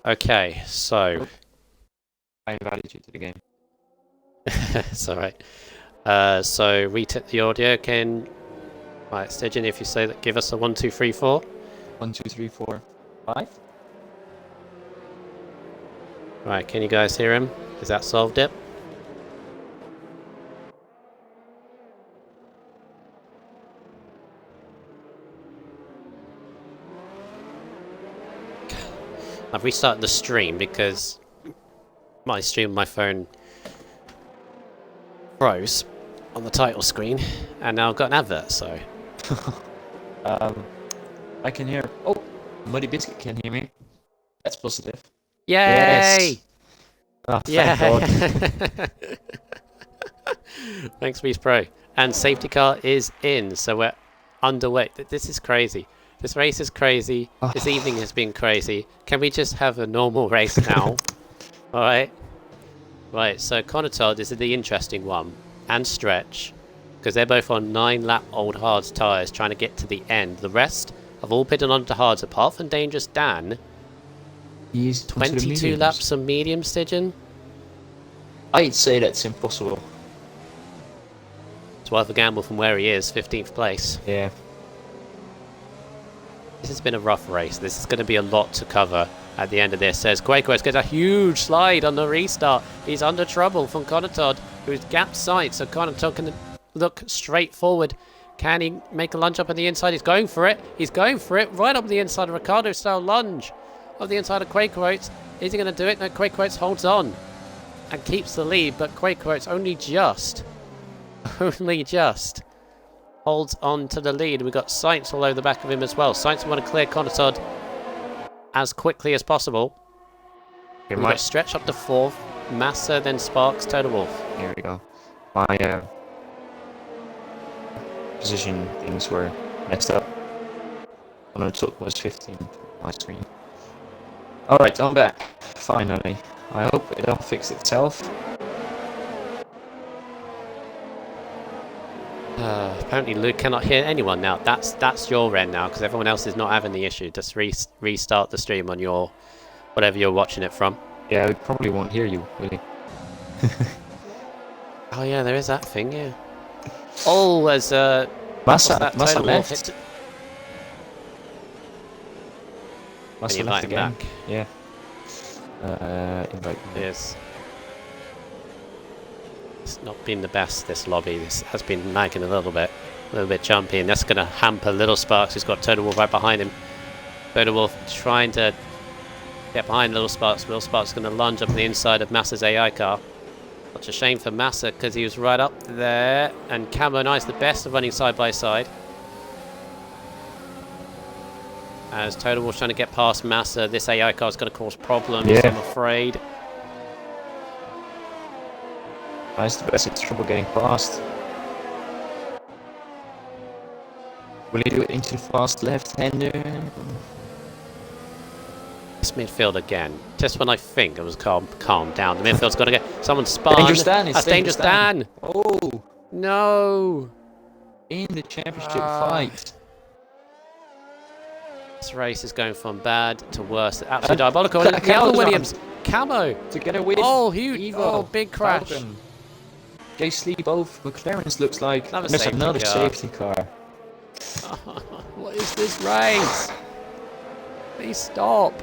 Okay, so I invited you to the game. it's alright. So we took the audio. Right, Stygian, if you say that, give us a 1, 2, 3, 4. 1, 2, 3, 4, 5. Right, can you guys hear him? Has that solved it? I've restarted the stream because my stream on my phone froze on the title screen, and now I've got an advert, so... I can hear... Oh! Muddy Biscuit can hear me. That's positive. Yay! Yes! Oh, thank God. Thanks, Beast Pro. And safety car is in, so we're underway. This is crazy. This race is crazy. This evening has been crazy. Can we just have a normal race now? Alright. Right, so Conatod is the interesting one. And Stretch. Because they're both on 9-lap old hards tyres trying to get to the end. The rest have all pitted onto hards apart from Dangerous Dan. He's 22 laps of medium, Stygian? I'd say that's impossible. It's worth a gamble from where he is, 15th place. Yeah. This has been a rough race. This is going to be a lot to cover at the end of this. Says Quakeworks gets a huge slide on the restart. He's under trouble from Conatod, who's gap sight, so Conatod can look straight forward. Can he make a lunge up on the inside? He's going for it. He's going for it. Right up the inside of Ricardo-style lunge of the inside of Quakeworks. Is he going to do it? No, Quakeworks holds on and keeps the lead, but Quakeworks only just holds on to the lead. We've got Sainz all over the back of him as well. Sainz want to clear Conatod as quickly as possible. We've got Stretch up to 4th. Massa, then Sparks, Total Wolf. Here we go. My position things were messed up. When I took was 15 on my screen. Alright, I'm back. Finally. I hope it'll fix itself. Apparently Luke cannot hear anyone now. That's your end now, because everyone else is not having the issue. Just restart the stream on your whatever you're watching it from. Yeah, I probably won't hear you, really. Oh yeah, there is that thing, yeah. Oh, as Massa left. Massa left again. Back. Yeah. Invite me. Yes. It's not been the best, this lobby. This has been lagging a little bit jumpy, and that's going to hamper Little Sparks, who's got Total Wolf right behind him. Total Wolf trying to get behind Little Sparks. Little Sparks is going to lunge up on the inside of Massa's AI car. Such a shame for Massa, because he was right up there, and Camo Knight's the best of running side by side. As Total Wolf's trying to get past Massa, this AI car is going to cause problems, yeah. I'm afraid. Nice, the best, it's trouble getting past. Will he do it into the fast left-hander? This midfield again. Just when I think it was calm down, the midfield's got to get someone spun. Dangerous Dan, it's That's Dangerous Dan. Oh no! In the championship fight. This race is going from bad to worse. Absolutely diabolical. Calvin Williams, Camo together with oh huge! Evo, oh big crash. Falcon. J. both McLarens looks like There's another safety car. What is this race? Please stop.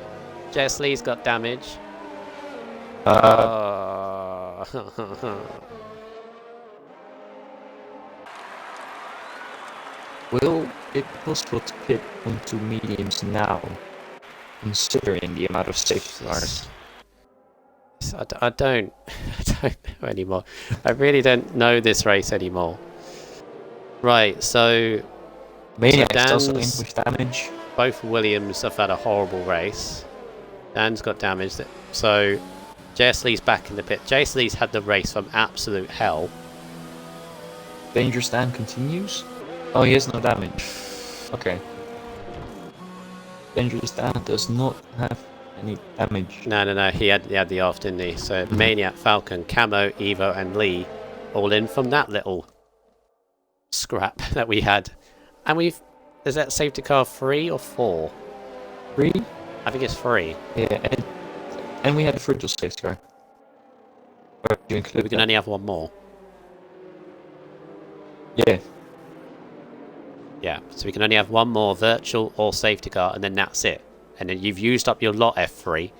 Jess Lee's got damage. Will it be possible to pit onto mediums now, considering the amount of safety cars? I don't know anymore. I really don't know this race anymore. Right, so Maniac's also in with damage. Both Williams have had a horrible race. Dan's got damage, so J.S. Lee's back in the pit. J.S. Lee's had the race from absolute hell. Dangerous Dan continues? Oh, he has no damage. Okay. Dangerous Dan does not have any damage. No. He had the off, didn't he? So Maniac, Falcon, Camo, Evo, and Lee all in from that little scrap that we had. And is that safety car 3 or 4? 3? I think it's 3. Yeah, And we had a virtual safety car. Or do you include We can that? only have one more. Yeah. Yeah, so we can only have one more virtual or safety car, and then that's it. And then you've used up your lot, F3.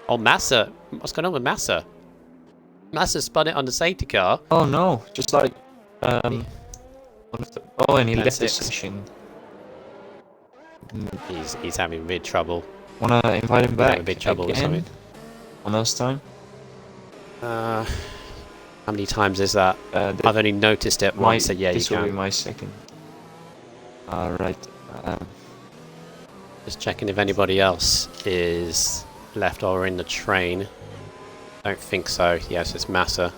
Oh, Massa. What's going on with Massa? Massa spun it on the safety car. Oh no, just like one of the, oh, and he Turn left the 6. session. He's having big trouble. Wanna invite him He's back having big trouble with again? something. One last time? How many times is that? The- I've only noticed it once, so yeah, you this will be can. my second. Alright. Just checking if anybody else is left or in the train. Don't think so. Yes, it's Massa.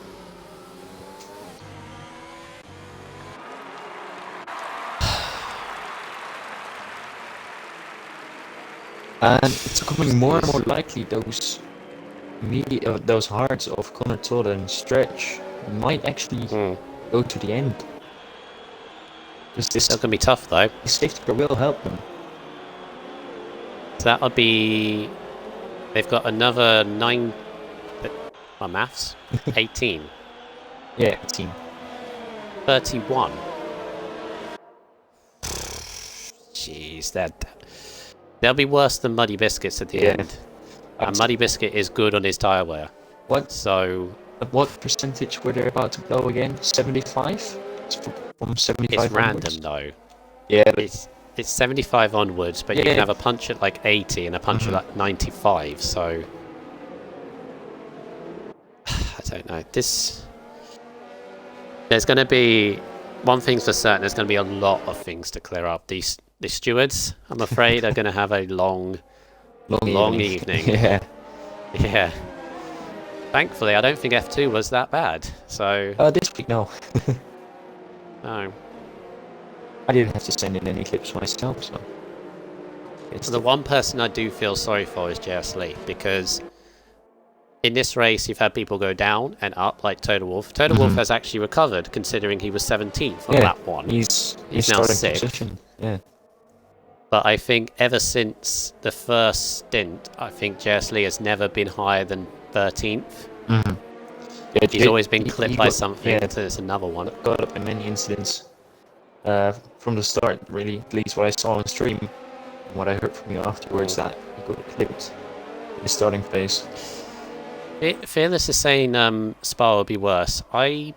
And it's becoming more and more likely those those hearts of Connor Todd and Stretch might actually go to the end. Because this Still gonna be tough though. safety car will help them. So that'll be. They've got another 9. My maths. 18. Yeah, team. 31. Jeez, they'll be worse than Muddy Biscuits at the end. And Muddy Biscuit is good on his tyre wear. What? So At what percentage were they about to go again? 75? From 75 it's random onwards? though. Yeah, but It's 75 onwards, but you can have a punch at like 80 and a punch at like 95. So I don't know. There's going to be one thing's for certain. There's going to be a lot of things to clear up. The stewards, I'm afraid, are going to have a long evening. Yeah. Yeah. Thankfully, I don't think F2 was that bad. So This week, no. no. I didn't have to send in any clips myself, so. The one person I do feel sorry for is JS Lee, because in this race you've had people go down and up, like Total Wolf. Total Wolf has actually recovered, considering he was 17th on lap 1. He's now starting 6th. position. Yeah. But I think ever since the first stint, I think JS Lee has never been higher than 13th. Yeah, He's always been clipped by got- something, Yeah, so it's another one. got up in many incidents from the start, really. At least what I saw on stream and what I heard from you afterwards, that he got clipped in the starting phase. Fearless is saying Spa will be worse. I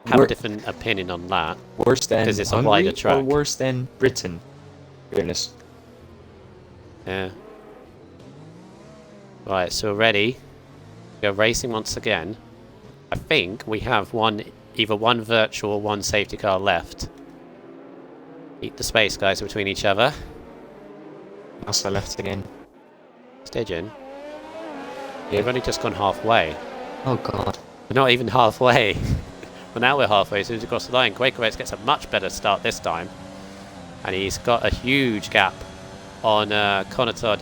have a different opinion on that. Worse than 'Cause it's a Hungary wider or track. worse than Britain? Fearless. Yeah. Right, so we're ready. Go racing once again. I think we have either one virtual or one safety car left. Keep the space, guys, between each other. Massa left again. Stygian. Yeah. We've only just gone halfway. Oh god. We're not even halfway. Well, now we're halfway as soon as we cross the line. Quakerwitz gets a much better start this time. And he's got a huge gap on Connor Todd.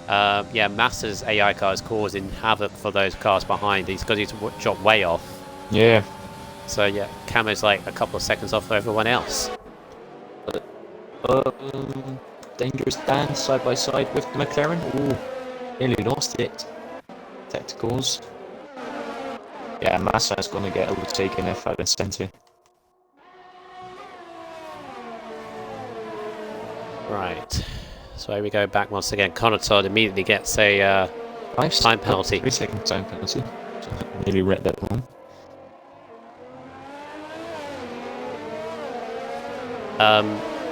Yeah, Massa's AI car is causing havoc for those cars behind. He's got his dropped way off. Yeah. So yeah, Camo's like a couple of seconds off for everyone else. Dangerous dance side by side with the McLaren. Ooh, nearly lost it. Tacticals. Yeah, Massa is gonna get overtaken left, right, and center. Right. So here we go back once again. Connor Todd immediately gets a time penalty. 3 second time penalty. So I nearly read that wrong.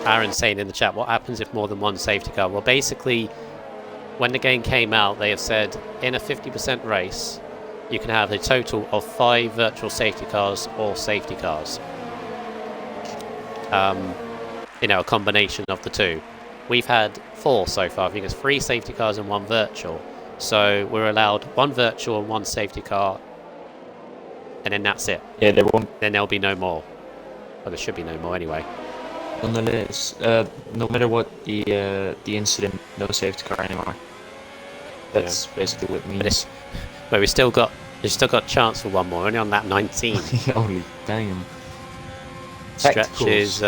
Aaron's saying in the chat, what happens if more than one safety car? Well, basically, when the game came out, they have said in a 50% race, you can have a total of 5 virtual safety cars or safety cars. You know, a combination of the two. We've had 4 so far. I think it's 3 safety cars and 1 virtual. So we're allowed 1 virtual and 1 safety car, and then that's it. Yeah, there won't. Then there'll be no more. Well, there should be no more anyway. Nonetheless, no matter what the incident, no safety car anymore. That's basically what it means. But we've still got chance for one more. Only on lap 19. Holy damn! Stretch is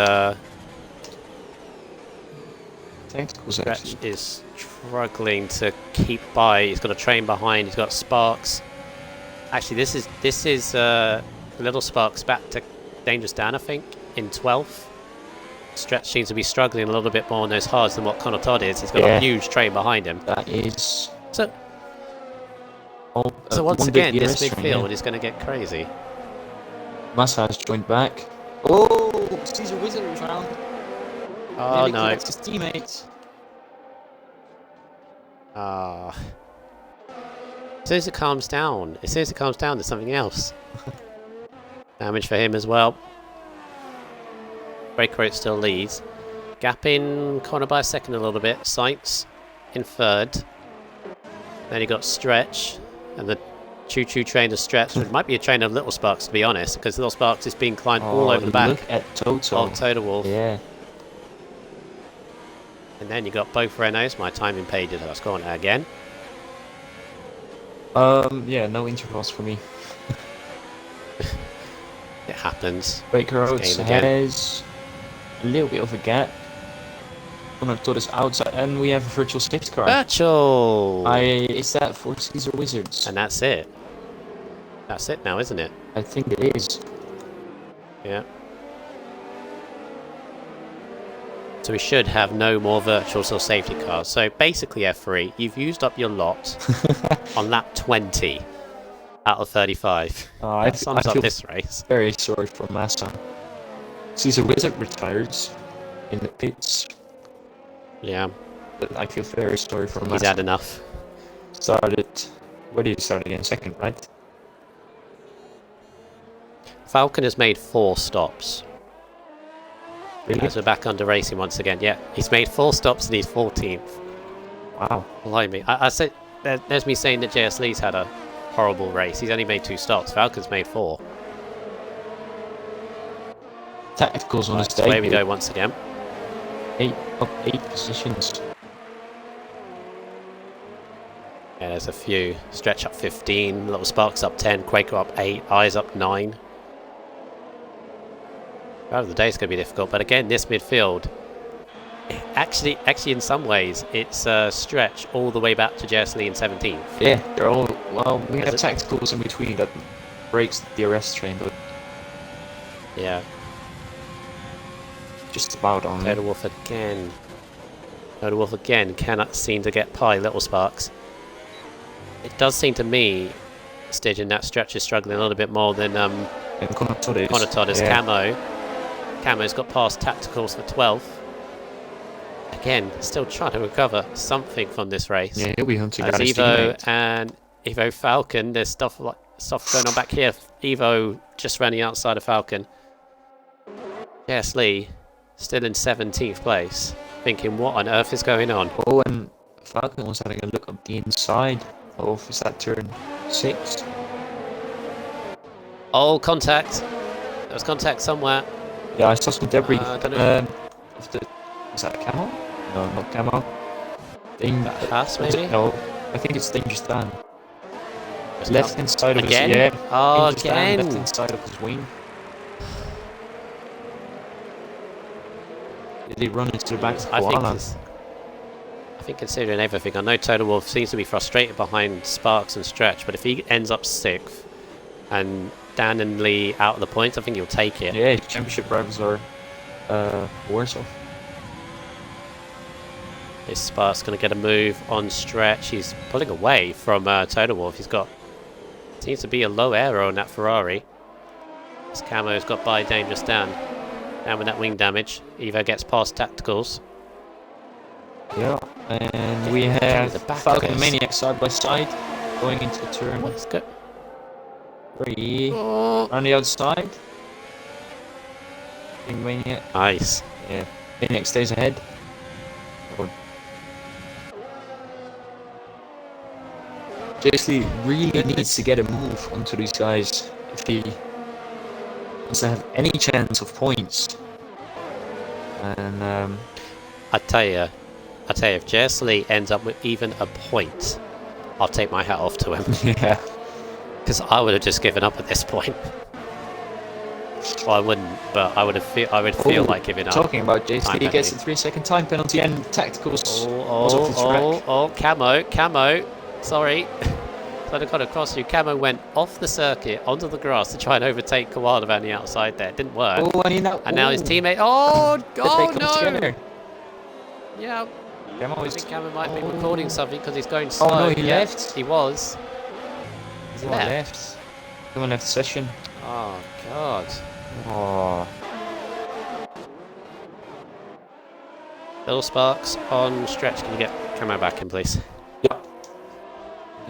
tacticals Stretch actually. is struggling to keep by. He's got a train behind. He's got Sparks. Actually, this is Little Sparks back to Dangerous Dan, I think, in 12th. Stretch seems to be struggling a little bit more on those hards than what Connor Todd is. He's got a huge train behind him. That is. So So once again, this midfield is going to get crazy. Massa has joined back. Oh, Caesar Wizard was round. Oh Nearly no! collects his teammates. Ah. As soon as it calms down, there's something else. Damage for him as well. Breakroat still leads. Gap in corner by a second a little bit. Sights in third. Then you got Stretch. And the choo-choo train of Stretch. It might be a train of Little Sparks, to be honest. Because Little Sparks is being climbed all over the back. Look at Toto. Of Total Wolf. Yeah. And then you got both Renaults. My timing page is gone again. Yeah, no intervals for me. It happens. Baker This Oates game again. has a little bit of a gap. Connor Todd is outside, and we have a virtual safety car. Virtual! Is that for Caesar Wizards? And that's it. That's it now, isn't it? I think it is. Yeah. So we should have no more virtuals or safety cars. So basically, F3, you've used up your lot on lap 20 out of 35. That sums up feel this race. very sorry for Massa. Caesar Wizard retires in the pits, Yeah, but I feel very sorry for he's Massa. had enough. Where did he start again? Second, right? Falcon has made 4 stops. Really? As we're back under racing once again. Yeah, he's made 4 stops and he's 14th. Wow. Blimey. I said, there's me saying that JS Lee's had a horrible race. He's only made 2 stops. Falcon's made 4. Tacticals on his So away we debut. go once again. 8 positions. Yeah, there's a few. Stretch up 15, Little Sparks up 10, Quaker up 8, Eyes up 9. Out of the day is going to be difficult, but again, this midfield, actually in some ways, it's Stretch all the way back to JS Lee in 17th. Yeah, they're all. Well, we have Is it- tacticals in between that breaks the DRS train, but Yeah, just about on. Total Wolf again. Total Wolf again cannot seem to get by Little Sparks. It does seem to me, Stygian, that Stretch is struggling a little bit more than And Connor Todd is. Connor Todd is. Yeah. Camo's got past tacticals for 12th. Again, still trying to recover something from this race. Yeah, he'll be hunting As down his Evo teammate. and Evo Falcon, there's stuff going on back here. Evo just running outside of Falcon. Yes, Lee still in 17th place, thinking what on earth is going on? Oh, and Falcon was having a look up the inside of, is that turn 6? Oh, contact! There was contact somewhere. Yeah, I saw some debris. I don't know. Is that camo? No, not camo. Haas, maybe? No, I think it's Dangerous Dan. Just Left hand side of Again? his, yeah. Oh, Dangerous Dan, again! left hand side of his wing. Did he run into the back of Koala? I think considering everything, I know Total Wolf seems to be frustrated behind Sparks and Stretch, but if he ends up 6th and Dan and Lee out of the points, I think he'll take it. Yeah, championship rivals are worse off. Is Sparks going to get a move on Stretch? He's pulling away from Total Wolf. He's got, seems to be a low aero on that Ferrari. This Camo's got by Dangerous Dan. Down with that wing damage. Evo gets past tacticals. Yeah, and we the have back of Falcon this. and Maniac side by side going into the turn What's good? 3 Oh. on the outside. I think Maniac, Nice. yeah, Maniac stays ahead. Oh. Jessley really needs to get a move onto these guys if he wants to have any chance of points. And I tell you, if JS Lee ends up with even a point, I'll take my hat off to him. yeah, Because I would have just given up at this point. Well, I wouldn't, but I would feel like giving up. Talking about Jace Time Lee gets a penalty. 3-second time penalty and tacticals was off the Camo. Sorry. So I got across you. Camo went off the circuit onto the grass to try and overtake Koala on the outside there. It didn't work. Oh, And now his teammate. Oh, God, no! Together. Yeah. Camo I is... think Camo might be recording something because he's going slow. Oh, no, he left. He was. He's left. Someone left the session. Oh, God. Oh. Little Sparks on stretch. Can you get Camo back in, please? Yep.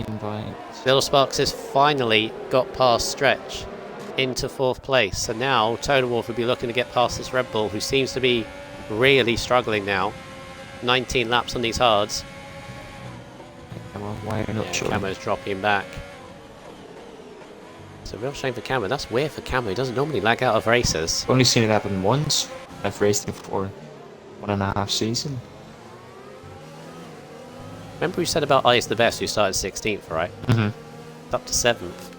Invite. Little Sparks has finally got past stretch into 4th place. So now Total Wolf will be looking to get past this Red Bull, who seems to be really struggling now. 19 laps on these hards. Camo, why are you not sure? Camo's dropping back. It's a real shame for Camo. That's weird for Camo. He doesn't normally lag out of races. I've only seen it happen once. I've raced him for 1.5 seasons. Remember we said about Ice the Best, who started 16th, right? Mm-hmm. It's up to 7th.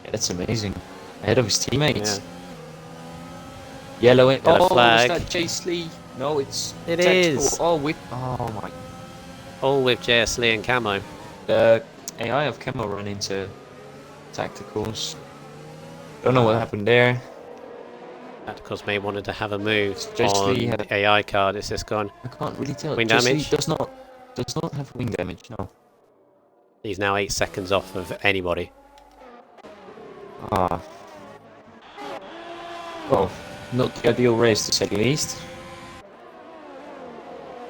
Yeah, that's amazing. Ahead of his teammates. Yeah. Yellow it. Got a flag. Is that Jace Lee? No, it's It tactical. is. Oh, with... Oh, my... All with JS Lee and Camo. The AI of Camo run into tacticals. Don't know what happened there. Tacticals may wanted to have a move Jace on Lee the AI card. It's just gone. I can't really tell. Wing Jace Lee damage? does not have wing damage, no. He's now 8 seconds off of anybody. Ah. Well, not the ideal race to say the least.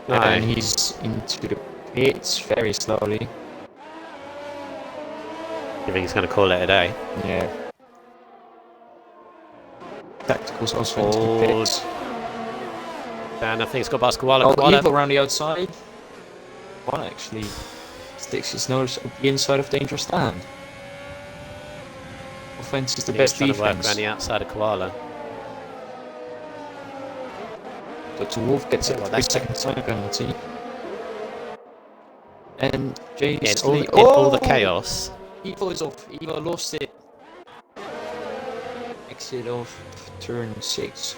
No. And he's into the pits very slowly. You think he's going to call it a day? Yeah. Tacticals also into the pits. And I think it's got Koala. Oh, Koala. Evil around the outside. One actually sticks his nose up the inside of danger stand. Offense is the best Trying to work defense. around the outside of Koala. But Wolf gets a well, 3-second time penalty. And Jace In Lee... all the chaos. Evil is off. Evil lost it. Exit of turn 6.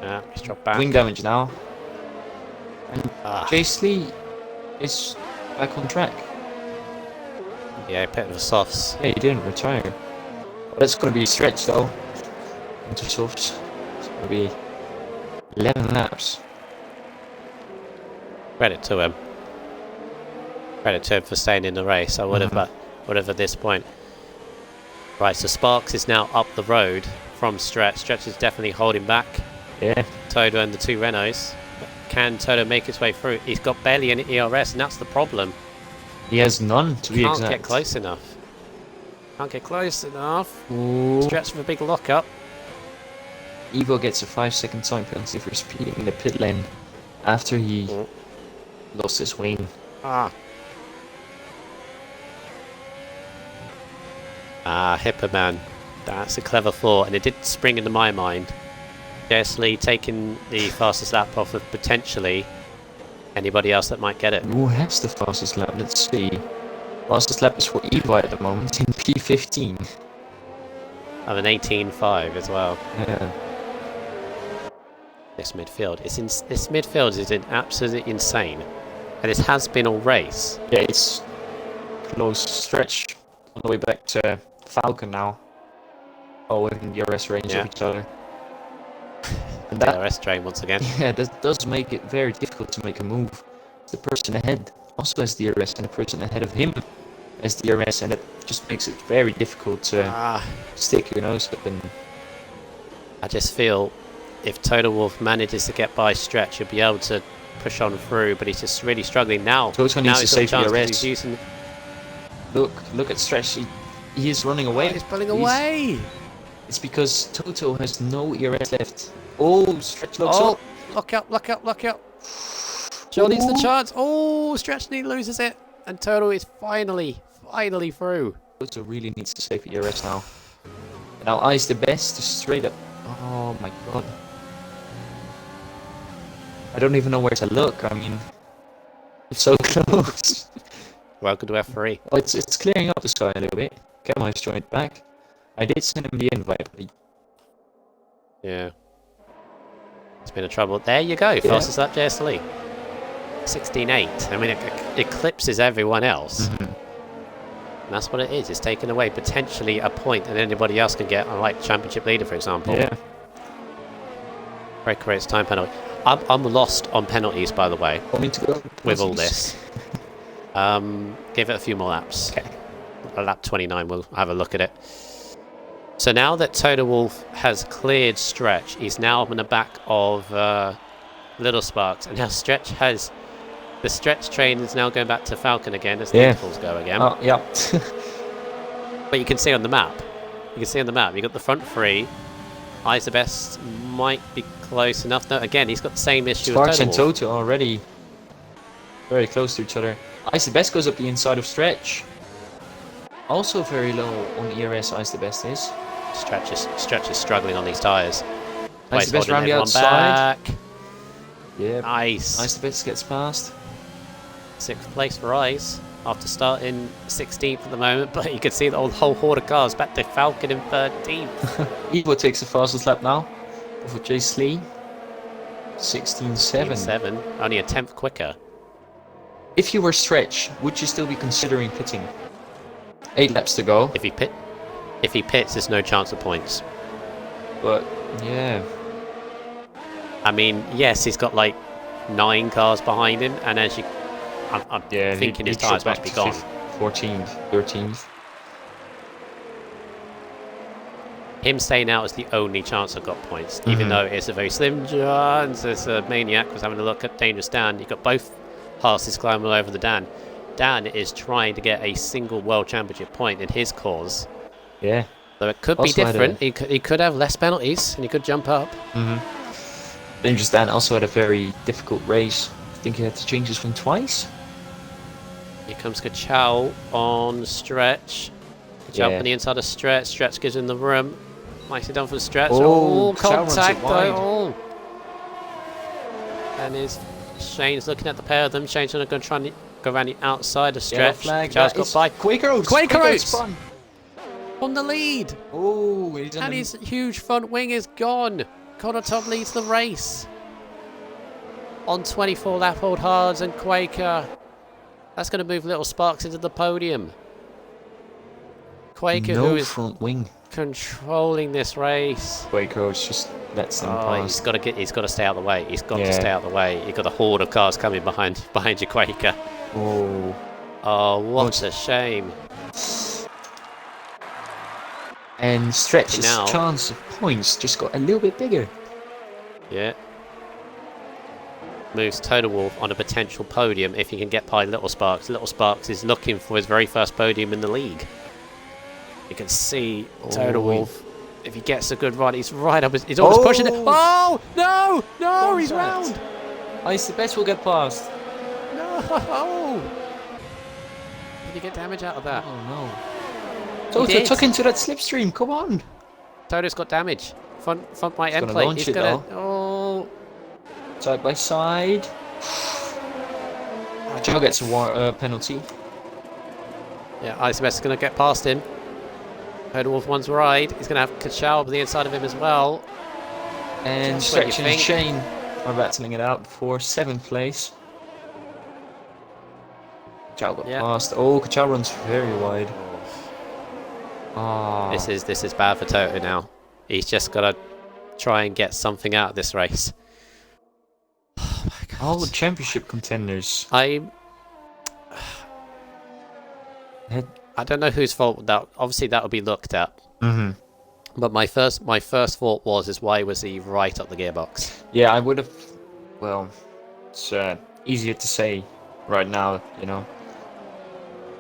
Yeah, he's dropped back. Wing damage now. And Ah. Jace Lee is back on track. Yeah, bit of a softs. Yeah, he didn't retire. But that's going to be a stretch though. Into softs. It's going to be 11 laps. Credit to him. Credit to him for staying in the race. I would have at this point. Right, so Sparks is now up the road from Stretch. Stretch is definitely holding back Yeah. Toto and the 2 Renaults. Can Toto make his way through? He's got barely any ERS, and that's the problem. He has none to be Can't exact. get close enough. Can't get close enough. Ooh. Stretch with a big lockup. Evo gets a 5-second time penalty for speeding in the pit lane after he lost his wing. Ah. Hipperman. That's a clever thought, and it did spring into my mind. JS Lee taking the fastest lap off of potentially anybody else that might get it. Who has the fastest lap? Let's see. Fastest lap is for Evo at the moment in P15. Of an 18.5 as well. Yeah. This midfield. This midfield is absolutely insane. And this has been all race. Yeah, it's close stretch all the way back to Falcon now. All within the RS range of each other. And that RS train once again. Yeah, that does make it very difficult to make a move. The person ahead also has DRS, and the person ahead of him has DRS, and it just makes it very difficult to stick your nose up. And I just feel if Total Wolf manages to get by Stretch, he'll be able to push on through, but he's just really struggling now. Toto needs to he's got a save chance 'cause DRS. he's using... look at Stretch. He is running away. He's pulling away. It's because Toto has no ERS left. Oh, Stretch looks up. Lock up. Joe needs the chance. Oh, Stretch loses it. And Toto is finally through. Toto really needs to save ERS now. And now Ice the best, straight up. Oh my god. I don't even know where to look. I mean, it's so close. Welcome to F3. Oh, it's clearing up the sky a little bit. Camo has joined back. I did send him the invite, but he Yeah. It's been a trouble. There you go. Fastest lap JSLE. 16.8. I mean, it eclipses everyone else. And that's what it is. It's taking away potentially a point that anybody else can get, like championship leader, for example. Yeah. Very correct time penalty. I'm lost on penalties, by the way, Want me to go? with all this. Give it a few more laps. Okay. Lap 29, we'll have a look at it. So now that Toto Wolff has cleared Stretch, he's now on the back of Little Sparks, and now Stretch has... The Stretch train is now going back to Falcon again as the intervals go again. Oh, yeah. But you can see on the map, you've got the front three. Isabest might be close enough. No, again, he's got the same issue Sparks as and Toto Wolff. Toto already very close to each other. Ice the Best goes up the inside of Stretch. Also very low on ERS, Ice the Best is. Stretch is struggling on these tyres. Ice the Best round the outside. Back. Yeah. Nice. Ice the Best gets past. 6th place for Ice after starting 16th at the moment, but you can see the whole horde of cars back to Falcon in 13th. Evo takes the fastest lap now over Chase Lee. 16.7. 7, only a 10th quicker. If you were Stretch, would you still be considering pitting? 8 laps to go. If he pits, there's no chance of points. But yeah, I mean, yes, he's got like 9 cars behind him, and as you, I'm thinking his tyres must be gone. 14th, 13th. Him staying out is the only chance I've got points, even though it's a very slim chance. This Maniac was having a look at Dangerous Dan. You've got both Haas's climbing all over the Dan. Dan is trying to get a single World Championship point in his cause. Yeah. So it could Also be different. He could have less penalties, and he could jump up. Dangerous Dan also had a very difficult race. I think he had to change his swing twice. Here comes Kachow on Stretch. Kachow on the inside of Stretch. Stretch gives him the room. Nicely done for Stretch. Oh, Kachow runs contact it wide. though. And Shane's looking at the pair of them. Shane's going to try and go around the outside of Stretch. Kachow's got by. Quaker Oats. Quaker on the lead. Oh, And his huge front wing is gone. Konotov leads the race. On 24 lap old Hards and Quaker. That's going to move Little Sparks into the podium. Quaker, who is front wing. controlling this race. Quaker Oats just lets them pass. He's got to stay out of the way. He's got to stay out of the way. You've got a horde of cars coming behind you, Quaker. Oh, what a shame. And Stretch's Now- chance of points just got a little bit bigger. Yeah. Moves Toto Wolff on a potential podium if he can get by Little Sparks. Little Sparks is looking for his very first podium in the league. You can see Toto Wolff. If he gets a good run, he's right up. He's almost pushing it. Oh no! He's round. Ice the Best will get past. No! Did he get damage out of that? Oh no! Toto did. took into that slipstream. Come on! Toto's got damage. Front right end gonna plate. launch He's it, gonna. though. Oh! Side by side. Joe gets a penalty. Yeah, Isabest is going to get past him. Toto Wolff one's right. He's going to have Kachow on the inside of him as well. And Just when you Stretch and think. Shane are battling it out for 7th place. Kachow got past. Oh, Kachow runs very wide. Ah. This is bad for Toto now. He's just got to try and get something out of this race. Oh my god. All the championship contenders. I don't know whose fault that. Obviously, that will be looked at. But my first thought is why was he right up the gearbox? Yeah, I would have. Well, it's easier to say right now, you know.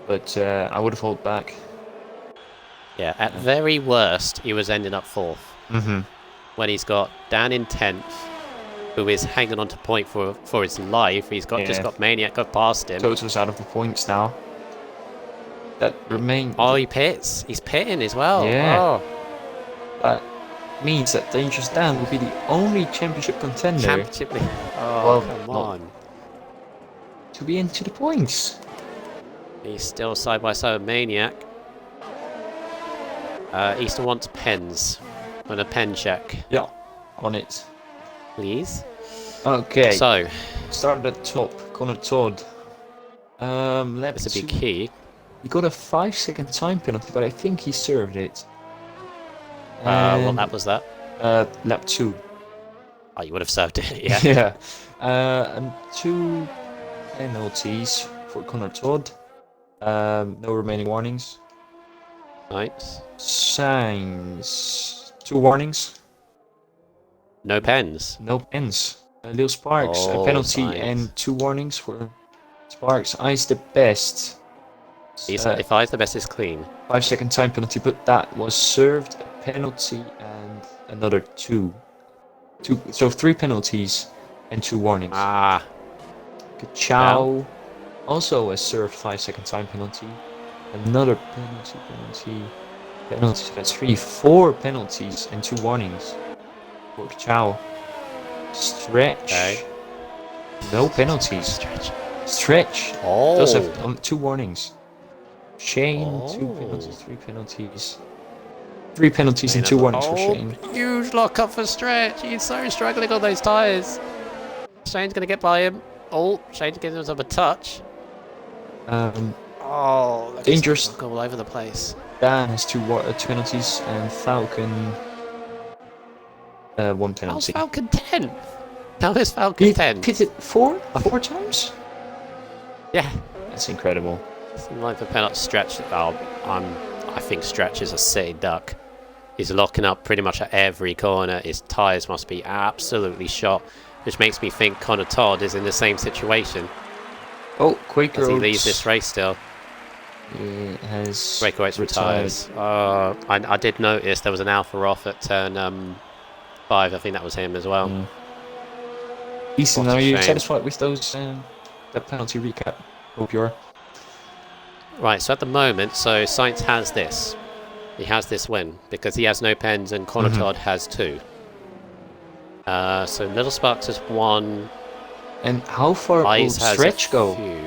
But I would have held back. Yeah, at very worst, he was ending up 4th. When he's got Dan in 10th, who is hanging on to point for his life. He's just got Maniac go past him. Toto's out of the points now. That remains. Oh, he pits. He's pitting as well. Yeah. Oh. That means that Dangerous Dan will be the only championship contender Championship league. Oh, come not- on. to be into the points. He's still side by side with Maniac. Easter wants pens. On a pen check. Yeah. on it. Please. Okay. So, Start at the top. Connor Todd. Lap this would be 2. key. He got a 5-second time penalty, but I think he served it. What And, lap was that? lap 2. Oh, you would have served it, yeah. Yeah. And 2 penalties for Connor Todd. No remaining warnings. Nice. Signs. 2 warnings. No pens. No pens. Lil Sparks, a Oh, penalty Sainz. and 2 warnings for Sparks. I's the best. If I's the best, it's clean. 5-second time penalty, but that was served. A penalty and another 2. So 3 penalties and 2 warnings. Ah, Chow also a served 5-second time penalty. Another penalty. That's 4 penalties and 2 warnings for Chow. Stretch. okay. No penalties. Stretch. Oh. Does have 2 warnings. Shane, 2 Oh. penalties, 3 penalties. 3 penalties and 2 warnings for Shane. Huge lockup for Stretch. He's so struggling on those tyres. Shane's going to get by him. Oh, Shane's getting himself a touch. Oh, look, Dangerous. he's all over the place. Dan has 2 penalties and Falcon 1 How's penalty. Falcon 10th? How is Falcon He 10th? pitted 4 times? Yeah. That's incredible. Like the penalty Stretch. I think Stretch is a city duck. He's locking up pretty much at every corner. His tyres must be absolutely shot, which makes me think Connor Todd is in the same situation Oh, Quaker as he Oats. leads this race still. He has Breakaway from retired. tyres. I did notice there was an Alpha off at turn 5. I think that was him as well. Ethan, What a are you shame. satisfied with those that penalty recap? Hope you are. Right, so at the moment, Sainz has this. He has this win because he has no pens and Connor Todd has 2. So Little Sparks has 1. And how far will Ice has Stretch a go? few.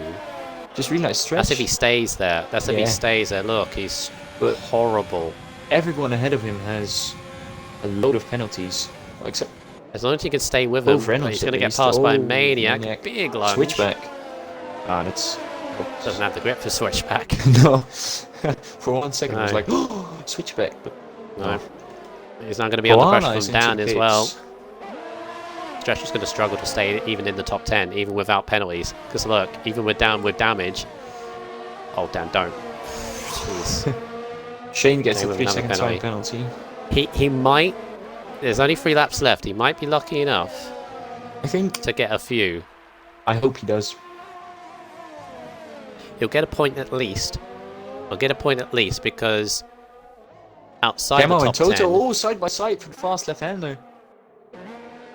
Just realize Stretch. That's if he stays there. That's if he Yeah. stays there. Look, he's But horrible. everyone ahead of him has a load of penalties, except As long as he can stay with him, both Reynolds. he's going to at get least. passed by a Oh, maniac. Big lunge. Switchback. Ah, that's Doesn't have the grip for switchback. no. For 1 second, I was No. like, oh, switchback. But No. He's not going to be under Moana pressure is from into down as pits. well. Stretch is going to struggle to stay even in the top 10, even without penalties. Because look, even with down with damage. Oh, Dan, don't. Jeez. Shane gets Same a with 3-second another time penalty. He might. There's only 3 laps left. He might be lucky enough I think. to get a few. I hope he does. He'll get a point at least. He'll get a point at least because outside Camo the and top 10, Toto, oh, side by side for the fast left-hander.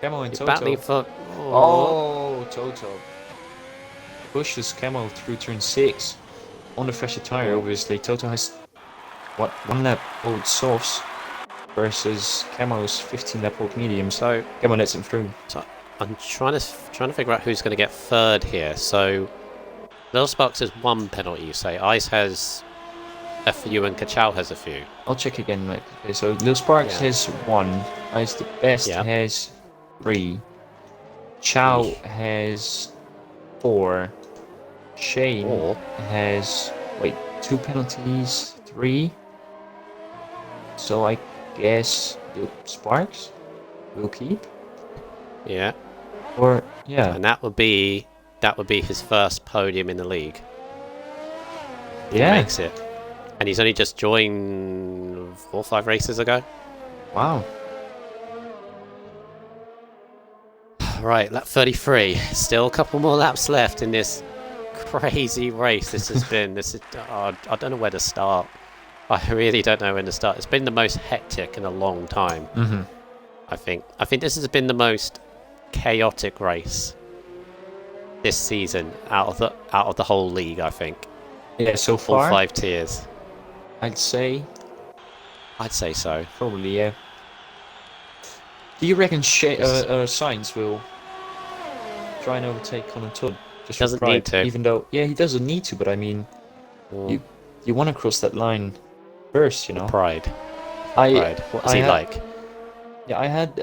Camo and you're Toto. battling for. Oh, Toto. Pushes Camo through turn 6. On the fresher tire, obviously. Toto has, 1 lap old softs versus Camo's 15 lap old mediums. So Camo lets him through. I'm trying to figure out who's going to get third here. So Little Sparks has 1 penalty, you say. Ice has a few and Kachao has a few. I'll check again, mate. Okay, so Lil Sparks has 1. Ice the best Yeah. has 3. Chow Eesh. has 4. Shane Or has 2 penalties, 3. So I guess Lil Sparks will keep. yeah, Or yeah. and that would be his first podium in the league. He Yeah. makes it, and he's only just joined 4 or 5 races ago. Wow. Right, lap 33. Still a couple more laps left in this crazy race. This has been. I don't know where to start. I really don't know when to start. It's been the most hectic in a long time. Mm-hmm. I think this has been the most chaotic race this season out of the whole league. I think Yeah, so all far 5 tiers. I'd say I'd say so. probably yeah. Do you reckon Sainz will try and overtake Connor Todd? Just for Doesn't pride, need to. Even though, yeah, he doesn't need to, but I mean, Mm, you want to cross that line first, you know? Pride. I What's he ha- like? Yeah, I had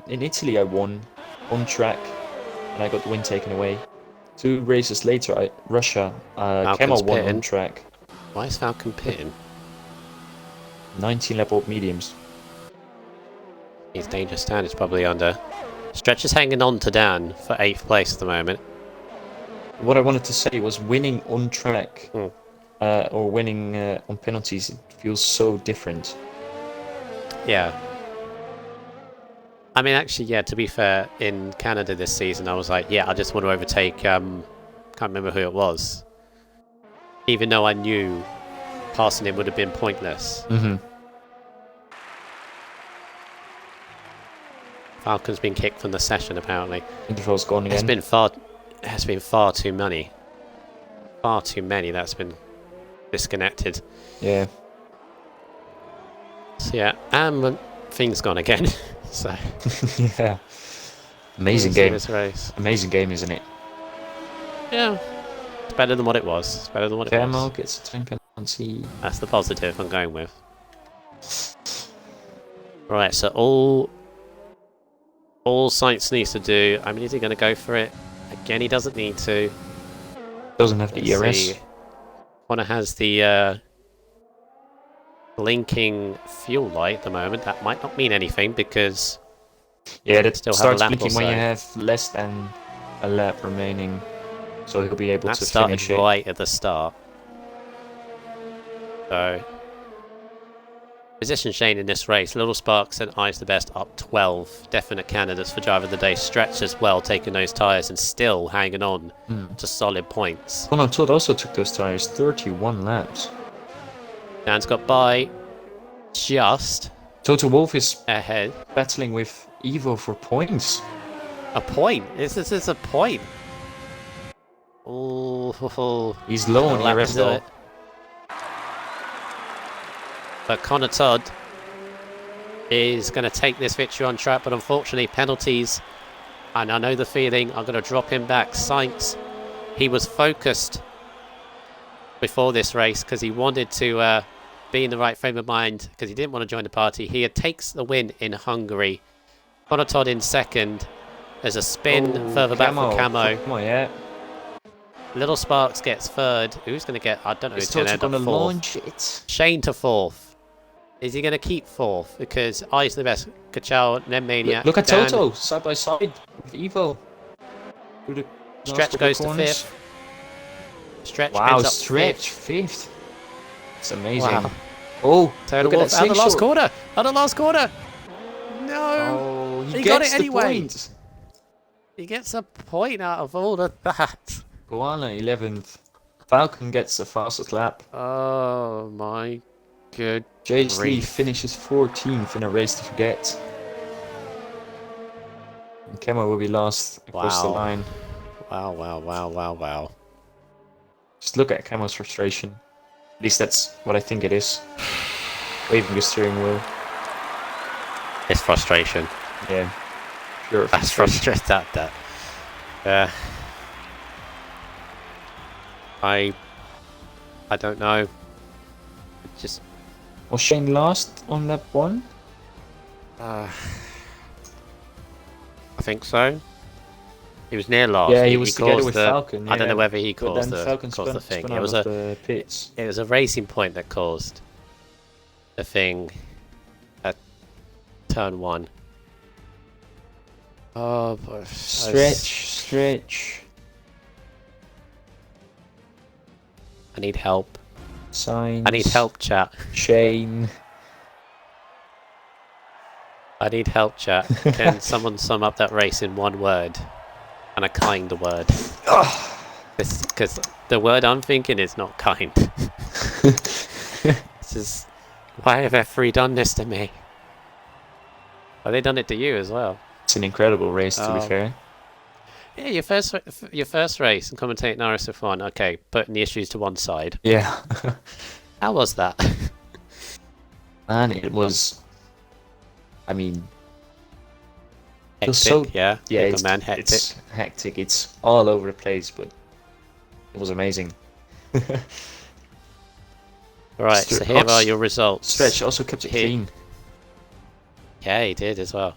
in Italy I won on track, and I got the win taken away. 2 races later, Russia, Falcon's Camel won on pitting. track. Why is Falcon pitting? 19 lap old mediums. He's dangerous. Dan is probably under. Stretch is hanging on to Dan for 8th place at the moment. What I wanted to say was winning on track Hmm. or winning on penalties, it feels so different. Yeah. I mean, actually, yeah, to be fair, in Canada this season, I was like, yeah, I just want to overtake, can't remember who it was. Even though I knew passing him would have been pointless. Mm-hmm. Falcon's been kicked from the session, apparently. Interval's gone again. Has been far too many. Far too many that's been disconnected. Yeah. So yeah, and thing's gone again. So Yeah. Amazing game. This race. Amazing game, isn't it? Yeah. It's better than what it was. It's better than what it Camel was. gets a time penalty. That's the positive I'm going with. Right, so all Sainz needs to do. I mean, is he going to go for it? Again, he doesn't need to. Doesn't have the Let's ERS. see. Connor has the blinking fuel light at the moment. That might not mean anything because Yeah, that still have a starts lap or blinking when you so. have less than a lap remaining. So he'll be able that to started finish it. right at the start. So position Shane in this race. Little Sparks and I's the best up 12 definite candidates for driver of the day. Stretch as well, taking those tyres and still hanging on to solid points. Connor Todd also took those tires, 31 laps. Dan's got by just Toto Wolff is ahead. battling with Evo for points. A point? This is a point. Oh, He's low on lap ERS to though. it. But Connor Todd is going to take this victory on track, but unfortunately penalties, and I know the feeling, I'm going to drop him back. Sainz, he was focused before this race because he wanted to be in the right frame of mind because he didn't want to join the party. He takes the win in Hungary. Connor Todd in second. There's a spin further back from Camo. Yeah. Little Sparks gets third. Who's going to get... I don't know who's Is going to Toto end up gonna fourth. launch it? Shane to fourth. Is he going to keep fourth? Because I's the best. Kachal, then Maniac. Look at Dan. Toto, side by side with Evo. Through the last Stretch couple goes to corners. fifth. Stretch Wow, ends up Stretch fifth. fifth. It's amazing. Wow. Oh, Total look at Wolf that out the last slingshot. corner. Out the last corner. No. Oh, He he got gets it the anyway. point. He gets a point out of all of that. Goala 11th. Falcon gets the fastest lap. Oh my good J3 grief. finishes 14th in a race to forget. And Kemo will be last across the Wow. line. Wow, wow, wow, wow, wow. Just look at Kemo's frustration. At least that's what I think it is. Waving the steering wheel. It's frustration. Yeah. Pure That's frustration. frustrated. Yeah. I don't know. Just Was Shane last on lap 1? I think so. He was near last. Yeah, he was together caused with the, Falcon. I don't yeah. know whether he But caused then the Falcon caused the spun thing. out It was of a the pits. racing point that caused the thing at turn 1. Oh, boy. Stretch. I need help. Signs. I need help, chat. Shane. I need help, chat. Can someone sum up that race in one word? And a kind word. Because the word I'm thinking is not kind. This is... Why have F3 done this to me? Have they done it to you as well? It's an incredible race, to be Oh. fair. Yeah, your first race and commentating RSF1. Okay, putting the issues to one side. Yeah. How was that? Man, it was... I mean... Hectic, was so- yeah? Yeah, Bigger man, hectic. it's hectic. It's all over the place, but it was amazing. Right, so here are your results. Stretch also kept it Here- clean. Yeah, he did as well.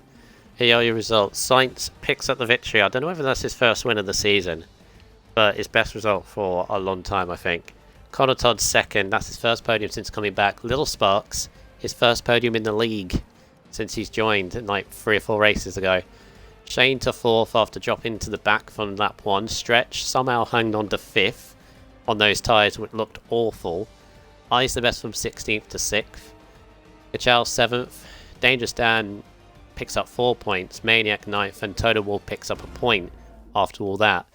Here are your results. Sainz picks up the victory. I don't know whether that's his first win of the season, but his best result for a long time, I think. Connor Todd second. That's his first podium since coming back. Little Sparks, his first podium in the league since he's joined like 3 or 4 races ago. Shane to 4th after dropping to the back from lap 1. Stretch somehow hung on to 5th on those tyres, which looked awful. I's the best from 16th to 6th. Kachal 7th. Dangerous Dan picks up 4 points. Maniac 9th. And Total Wolf picks up a point after all that.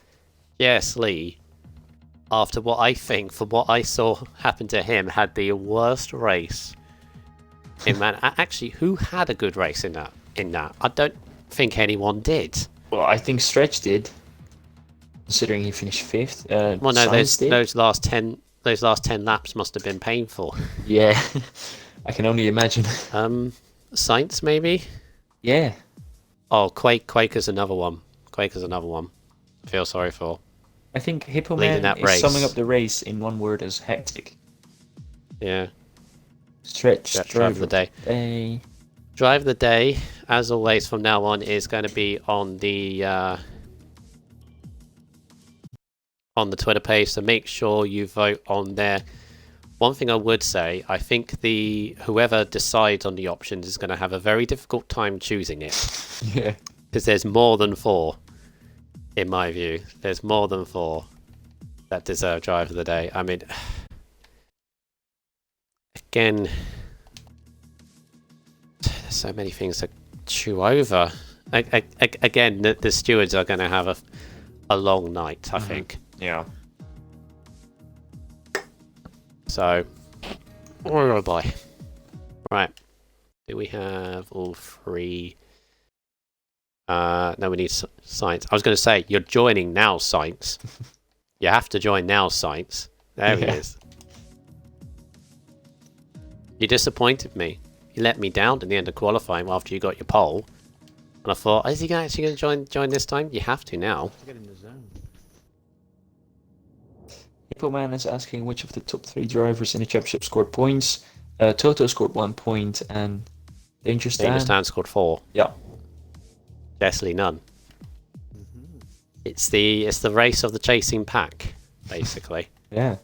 Yes, Lee, after what I think, from what I saw happen to him, had the worst race in man. Actually, who had a good race in that? I don't think anyone did. Well, I think Stretch did, considering he finished 5th. Well, no, Sainz did. those last 10 laps must have been painful. Yeah, I can only imagine. Sainz maybe. Yeah. Oh, Quaker's another one. I feel sorry for. I think Hippo Leading Man that is race. summing up the race in one word as hectic. Yeah. Stretch Drive of the day. Drive of the day, as always from now on, is going to be on the Twitter page, so make sure you vote on there. One thing I would say, I think whoever decides on the options is going to have a very difficult time choosing it. Yeah. Because there's more than 4, in my view. There's more than 4 that deserve drive of the day. I mean, again, there's so many things to chew over. Again, the stewards are going to have a long night, I think. Yeah. So, oh boy. Right. Do we have all 3? No, we need Science. I was going to say, you're joining now, Science. You have to join now, Science. There he is. You disappointed me. You let me down at the end of qualifying after you got your pole. And I thought, is he actually going to join this time? You have to now. Get in the zone. Hippo Man is asking which of the top 3 drivers in the championship scored points. Toto scored 1 point and Dangerous Dan. Dan scored 4. Yeah. Definitely none. It's the race of the chasing pack, basically. Yeah.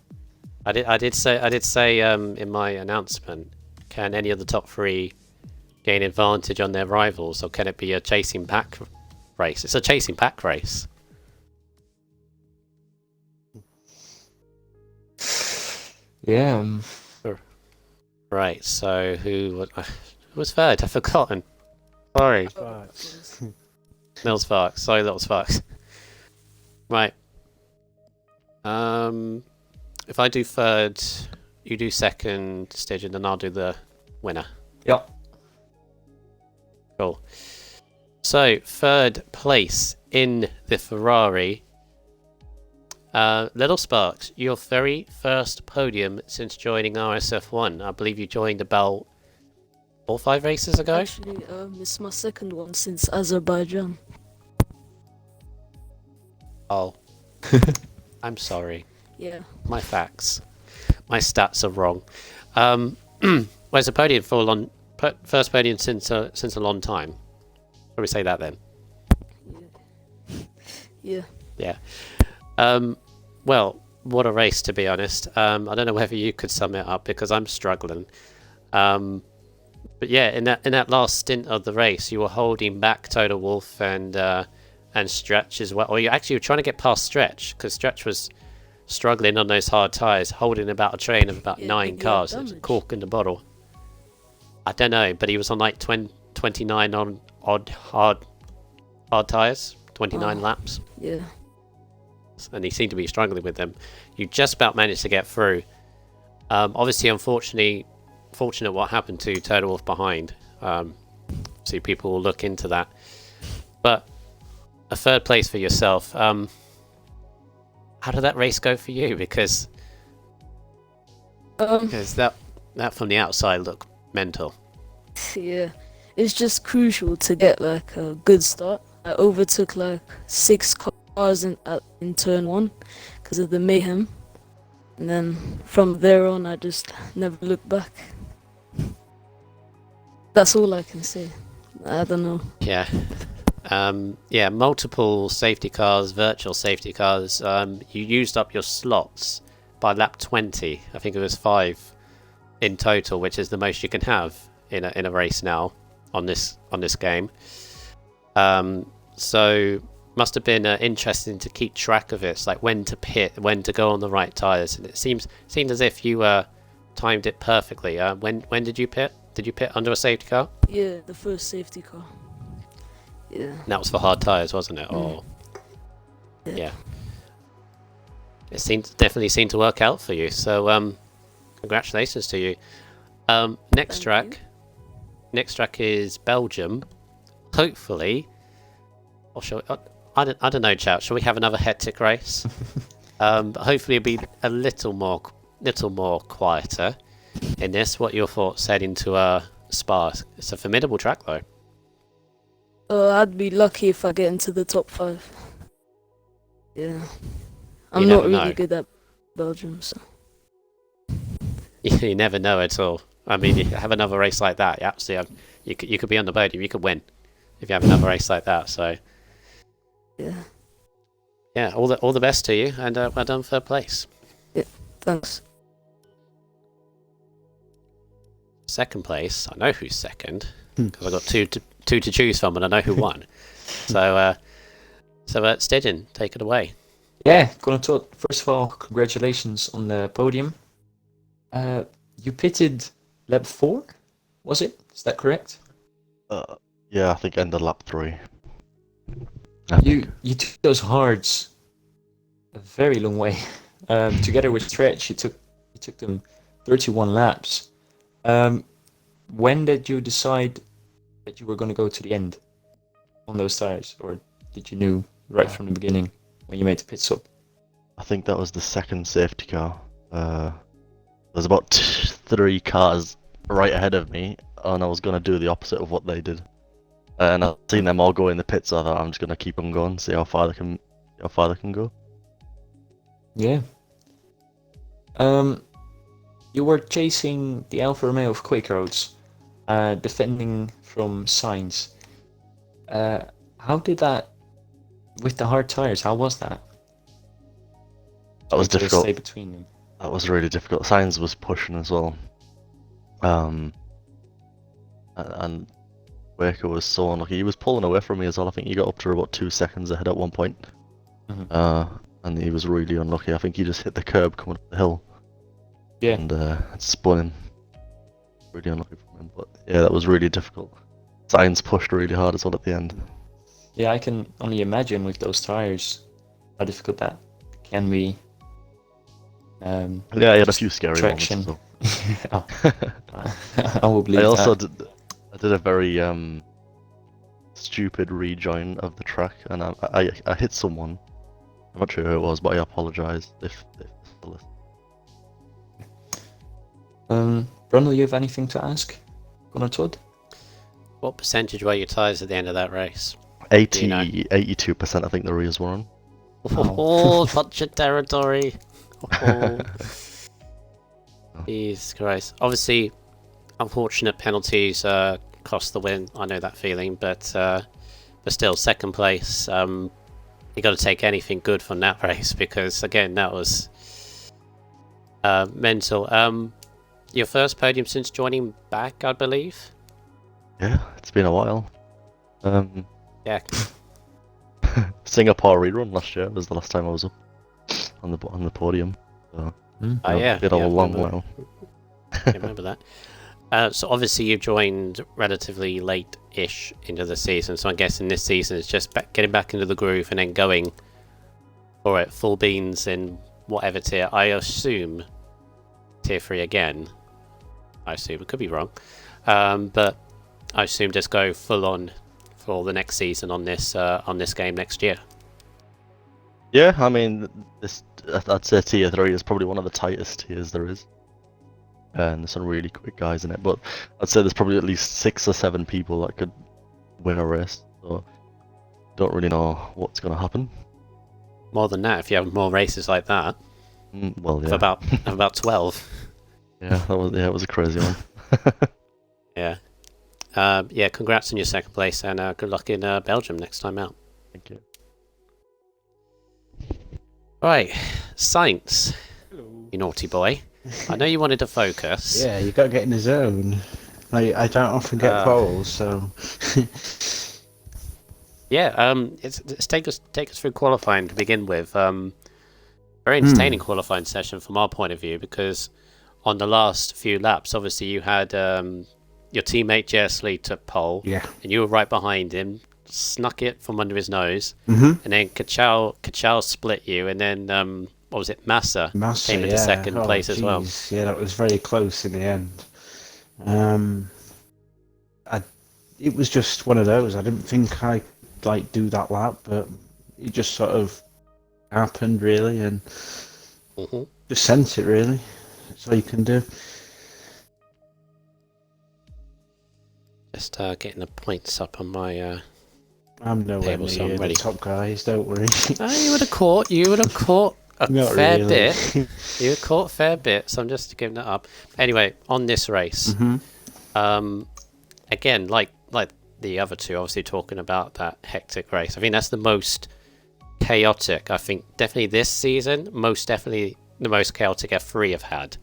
I did say in my announcement, can any of the top 3 gain advantage on their rivals, or can it be a chasing pack race? It's a chasing pack race. Yeah. Right. So who was 3rd? I've forgotten. Sorry. Little Sparks. Sorry, Little Sparks. Right. If I do 3rd, you do 2nd, Stitch, and then I'll do the winner. Yeah. Cool. So, 3rd place in the Ferrari. Little Sparks, your very first podium since joining RSF1. I believe you joined about 4 or 5 races ago? Actually, it's my 2nd one since Azerbaijan. Oh. I'm sorry. Yeah. My facts. My stats are wrong. Where's the podium for first podium since a long time? Shall we say that then? Yeah. Yeah. Well, what a race, to be honest. I don't know whether you could sum it up because I'm struggling. But yeah, in that last stint of the race, you were holding back Total Wolf and Stretch as well. Or you were trying to get past Stretch because Stretch was struggling on those hard tyres, holding about a train of about 9 cars. It was a cork in the bottle. I don't know, but he was on like 29 on hard tyres, 29 laps. Yeah. And he seemed to be struggling with them. You just about managed to get through. Obviously, fortunate what happened to Total Wolf behind. So people will look into that. But a 3rd place for yourself. How did that race go for you? Because that from the outside looked mental. Yeah. It's just crucial to get like a good start. I overtook like 6 cars in turn 1 because of the mayhem. And then from there on, I just never looked back. That's all I can say. I don't know. Yeah. Yeah, multiple safety cars, virtual safety cars. You used up your slots by lap 20. I think it was 5 in total, which is the most you can have in a race now on this game. So must have been interesting to keep track of it. It's like when to pit, when to go on the right tires, and it seemed as if you timed it perfectly. When did you pit? Did you pit under a safety car? Yeah, the first safety car. Yeah. And that was for hard tires, wasn't it? Oh, Yeah. yeah. It definitely seemed to work out for you. So congratulations to you. Next track is Belgium. Hopefully, or shall we, I don't know, chat. Shall we have another hectic race? But hopefully it'll be a little more quieter in this. What are your thoughts heading to Spa? It's a formidable track though. I'd be lucky if I get into the top 5. Yeah. I'm You not never really know. good at Belgium, so. You never know at all. I mean, you have another race like that. You absolutely, you could be on the podium. You could win if you have another race like that. So Yeah. all the best to you, and well done, third place. Thanks. Second place, I know who's second because I got two to choose from, and I know who won. So Stidgen, take it away. Yeah, gonna talk. First of all, congratulations on the podium. You pitted lap 4, was it? Is that correct? Yeah, I think end of lap 3. You took those hards a very long way. Together with Stretch, you took them 31 laps. When did you decide that you were going to go to the end on those tires, or did you know right from the beginning when you made the pit stop? I think that was the second safety car. There's about 3 cars right ahead of me, and I was going to do the opposite of what they did. And I've seen them all go in the pits, so I thought I'm just going to keep on going, see how far they can go. Yeah. You were chasing the Alfa Romeo of Quakeroads, defending from Sainz. How did that, with the hard tires, how was that? That was To difficult. stay between them. That was really difficult. Sainz was pushing as well. And Waker was so unlucky. He was pulling away from me as well. I think he got up to about 2 seconds ahead at one point. And he was really unlucky. I think he just hit the curb coming up the hill. Yeah. And it spun in. Really unlucky from him. But yeah, that was really difficult. Sainz pushed really hard as well at the end. Yeah, I can only imagine with those tires how difficult that can be. Yeah, he had a few scary traction. moments as well. I will believe I also that. I did a very stupid rejoin of the track, and I hit someone. I'm not sure who it was, but I apologise if still is. Brundle, you have anything to ask? Gunnar Todd? What percentage were your tyres at the end of that race? 82% I think the rears were on. Oh, such a territory. Oh. Jesus Christ. Obviously, unfortunate penalties cost the win. I know that feeling, but still, second place. You got to take anything good from that race because again, that was mental. Your first podium since joining back, I believe. Yeah, it's been a while. Yeah. Singapore rerun last year was the last time I was up on the podium. So, Yeah. it's been a long while. I remember that. So obviously you joined relatively late-ish into the season, so I'm guessing this season is just getting back into the groove and then going for it full beans in whatever tier. I assume tier 3 again. I assume, it could be wrong, but I assume just go full on for the next season on this game next year. Yeah, I mean, I'd say tier 3 is probably one of the tightest tiers there is. And there's some really quick guys in it, but I'd say there's probably at least 6 or 7 people that could win a race. So don't really know what's going to happen. More than that, if you have more races like that. Well, yeah. About 12. Yeah, it was a crazy one. Yeah. Yeah, congrats on your second place, and good luck in Belgium next time out. Thank you. Right, Science, Hello. you naughty boy. I know you wanted to focus. Yeah, you got to get in the zone. Like, I don't often get polls, so. Yeah, it's take us through qualifying to begin with. Very entertaining qualifying session from our point of view, because on the last few laps, obviously you had your teammate Jersley took pole, Yeah. and you were right behind him, snuck it from under his nose, Mm-hmm. and then Kachal split you, and then what was it, Massa came into second place as well. Yeah, that was very close in the end. It was just one of those. I didn't think I do that lap, but it just sort of happened really, and just sent it really. That's all you can do. Just getting the points up on my. I'm nowhere Table, so I'm near the ready. top guys. Don't worry. You would have caught a Not fair really. bit. You would have caught a fair bit, so I'm just giving it up. Anyway, on this race, again, like the other two, obviously talking about that hectic race. I think that's the most chaotic. I think definitely this season, most definitely the most chaotic F3 have had.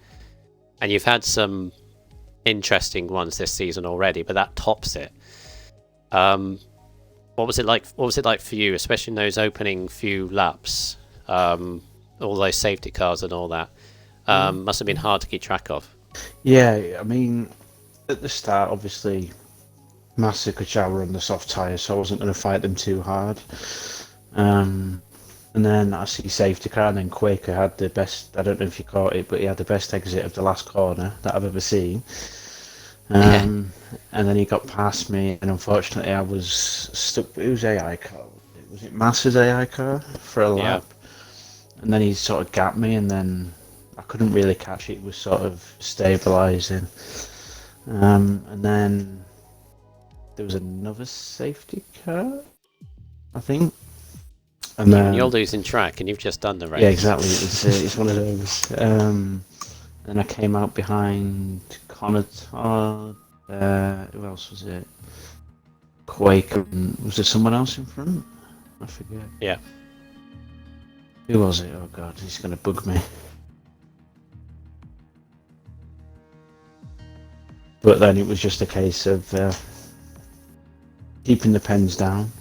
And you've had some interesting ones this season already, but that tops it. What was it like? What was it like for you, especially in those opening few laps? All those safety cars and all that must have been hard to keep track of. Yeah, I mean, at the start, obviously, Massa Kuchal were on the soft tyres, so I wasn't going to fight them too hard. And then I see safety car, and then Quaker had the best. I don't know if you caught it, but he had the best exit of the last corner that I've ever seen. And then he got past me, and unfortunately, I was stuck. Whose AI car? Was it Massa's AI car for a lap? And then he sort of gapped me, and then I couldn't really catch it. It was sort of stabilising. And then there was another safety car, I think. And then You're losing track, and you've just done the race. yeah, exactly. It's one of those. Then I came out behind Connor Todd. Who else was it? Quake. Was there someone else in front? I forget. Yeah. Who was it? Oh god, he's gonna bug me. But then it was just a case of keeping the pens down,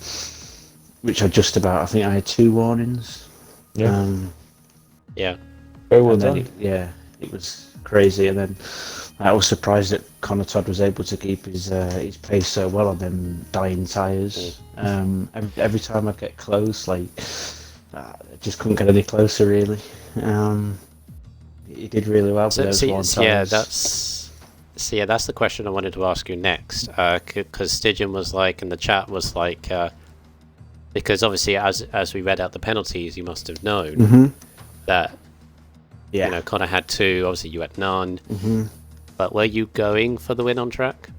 which I just about. I think I had 2 warnings. Yeah. Yeah. Very well And then done. it was crazy. And then I was surprised that Connor Todd was able to keep his pace so well on them dying tyres. Every time I get close, I just couldn't get any closer really. He did really well with those one tyres. That's the question I wanted to ask you next, because Stygian was like, and the chat was like, because obviously as we read out the penalties, you must have known that Connor had 2, obviously you had none. But were you going for the win on track?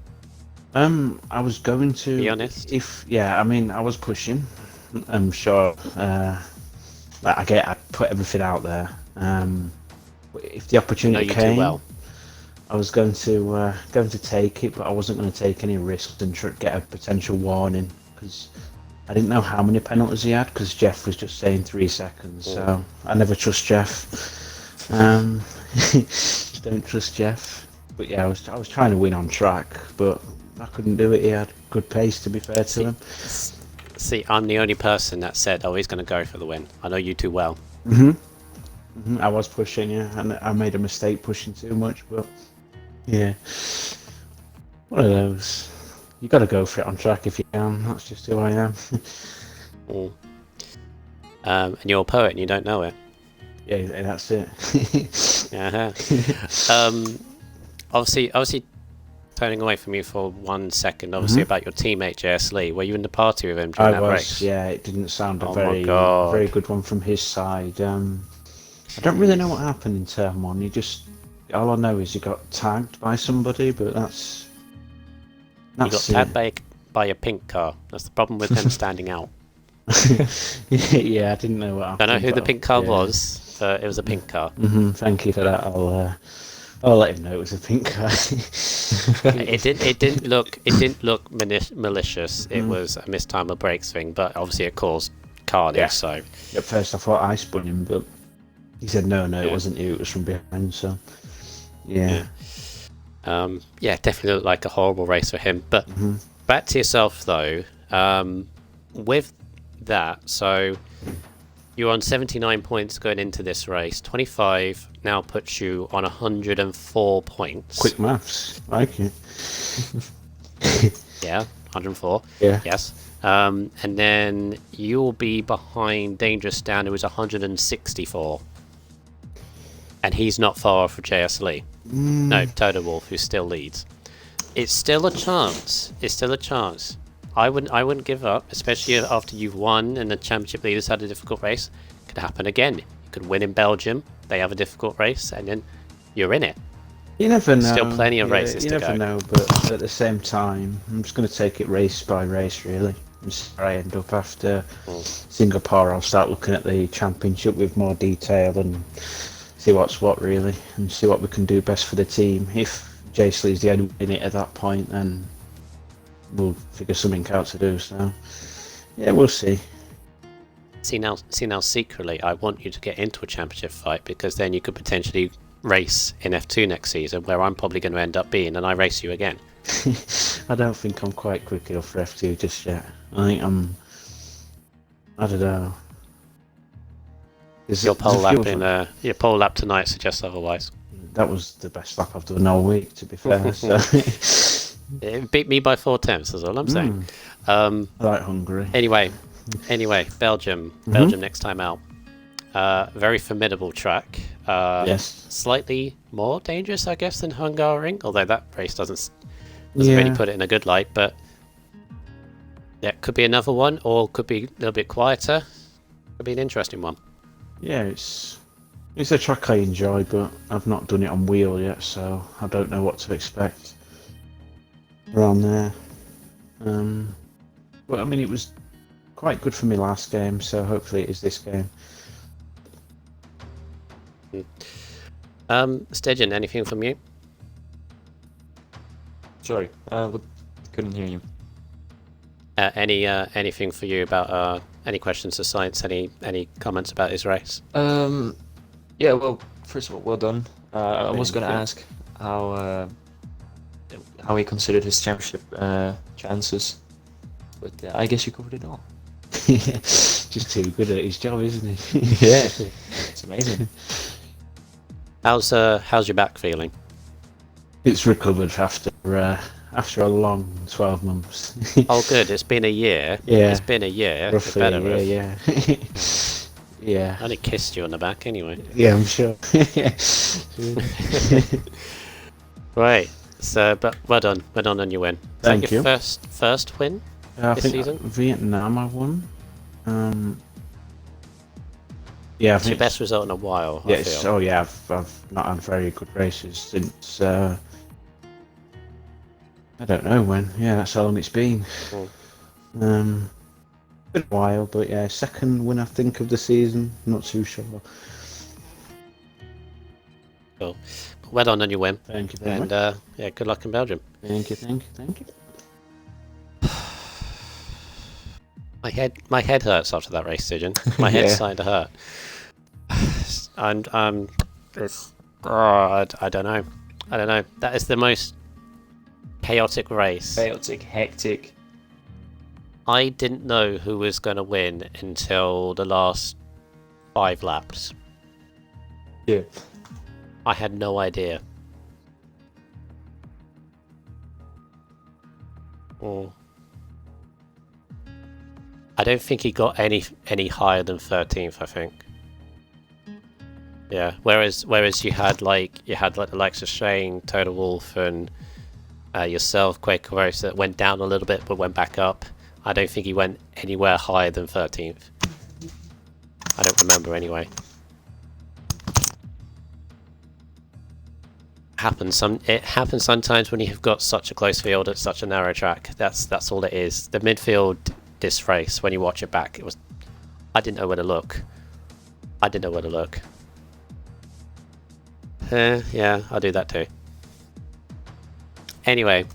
I was going to be honest. I was pushing. I'm sure. I put everything out there. If the opportunity came, I was going to take it, but I wasn't going to take any risks and get a potential warning because I didn't know how many penalties he had because Jeff was just saying 3 seconds. So I never trust Jeff. Don't trust Jeff. But yeah, I was trying to win on track, but I couldn't do it. He had good pace, to be fair to him. See, I'm the only person that said, "Oh, he's going to go for the win." I know you too well. I was pushing, and I made a mistake pushing too much, but yeah, one of those. You got to go for it on track if you can. That's just who I am. And you're a poet, and you don't know it. Yeah, that's it. Obviously, turning away from you for 1 second. Obviously, about your teammate JS Lee. Were you in the party with him during that race? Yeah, it didn't sound a my God. very good one from his side. I don't really know what happened in turn 1. All I know is he got tagged by somebody, but that's He got tagged by a pink car. That's the problem with him standing out. Yeah, I didn't know what happened. Don't know who the pink car was. It was a pink car. Thank you for that. I'll let him know it was a pink car. It didn't look malicious. It was a mistimed brakes thing, but obviously it caused carnage. Yeah. So At first I thought I spun him, but he said no, Yeah. it wasn't you, it was from behind, so yeah. definitely looked like a horrible race for him. But Mhm. back to yourself though, with that, so you're on 79 points going into this race. 25 now puts you on 104 points. Quick maths, like it. Yeah, 104. Yeah. Yes. And then you'll be behind Dangerous Stan, who is 164. And he's not far off of JS Lee. No, Total Wolf, who still leads. It's still a chance. It's still a chance. I wouldn't give up, especially after you've won and the championship leaders had a difficult race. It could happen again. You could win in Belgium. They have a difficult race, and then you're in it. You never know. Still plenty of races you to never go. know, but at the same time, I'm just going to take it race by race, really. And see where I end up after Singapore. I'll start looking at the championship with more detail and see what's what, really, and see what we can do best for the team. If Jace Lee's the only in it at that point, then we'll figure something out to do. So, yeah, we'll see. See now, secretly, I want you to get into a championship fight, because then you could potentially race in F2 next season, where I'm probably going to end up being, and I race you again. I don't think I'm quite quick enough for F2 just yet. I think I don't know. Your pole lap tonight suggests otherwise. That was the best lap I've done all week, to be fair. So. It beat me by 4/10. That's all I'm saying. I like Hungary. Anyway, Belgium next time out. Very formidable track. Yes. Slightly more dangerous, I guess, than Hungary, although that race doesn't really put it in a good light. But yeah, could be another one, or could be a little bit quieter. Could be an interesting one. Yeah, it's a track I enjoy, but I've not done it on wheel yet, so I don't know what to expect around there. But I mean, it was quite good for me last game, so hopefully it is this game. Stedgen, anything from you? Sorry, couldn't hear you. Anything for you about any questions to science? Any comments about his race? Yeah, well, first of all, well done. I was going to you. ask how he considered his championship chances, but I guess you covered it all. Just too good at his job, isn't he? Yeah, it's amazing. How's your back feeling? It's recovered after a long 12 months. Oh, good. It's been a year. Yeah. It's been a year. Roughly, Better have. yeah. Yeah. I only kissed you on the back anyway. Yeah, I'm sure. Right. So, but well done on your win. Is Thank that your you. first win I this think season? Vietnam I won. Yeah, I It's your think best result in a while. yeah, I feel. oh yeah, I've not had very good races since I don't know when. Yeah, that's how long it's been. Been a while, but yeah, second win I think of the season. Not too sure. Cool. Well done on your win. Thank you very And much. yeah, good luck in Belgium. Thank you. My head hurts after that race, Stedgen. My head's Yeah. starting to hurt. I don't know. That is the most chaotic race. Chaotic, hectic. I didn't know who was going to win until the last 5 laps. Yeah. I had no idea. I don't think he got any higher than 13th, I think. Yeah. Whereas you had like the likes of Shane, Total Wolf, and yourself, Quaker Rose, that went down a little bit but went back up. I don't think he went anywhere higher than 13th. I don't remember anyway. It happens sometimes when you've got such a close field at such a narrow track. That's all it is. The midfield this race, when you watch it back, I didn't know where to look. Yeah, I'll do that too. Anyway,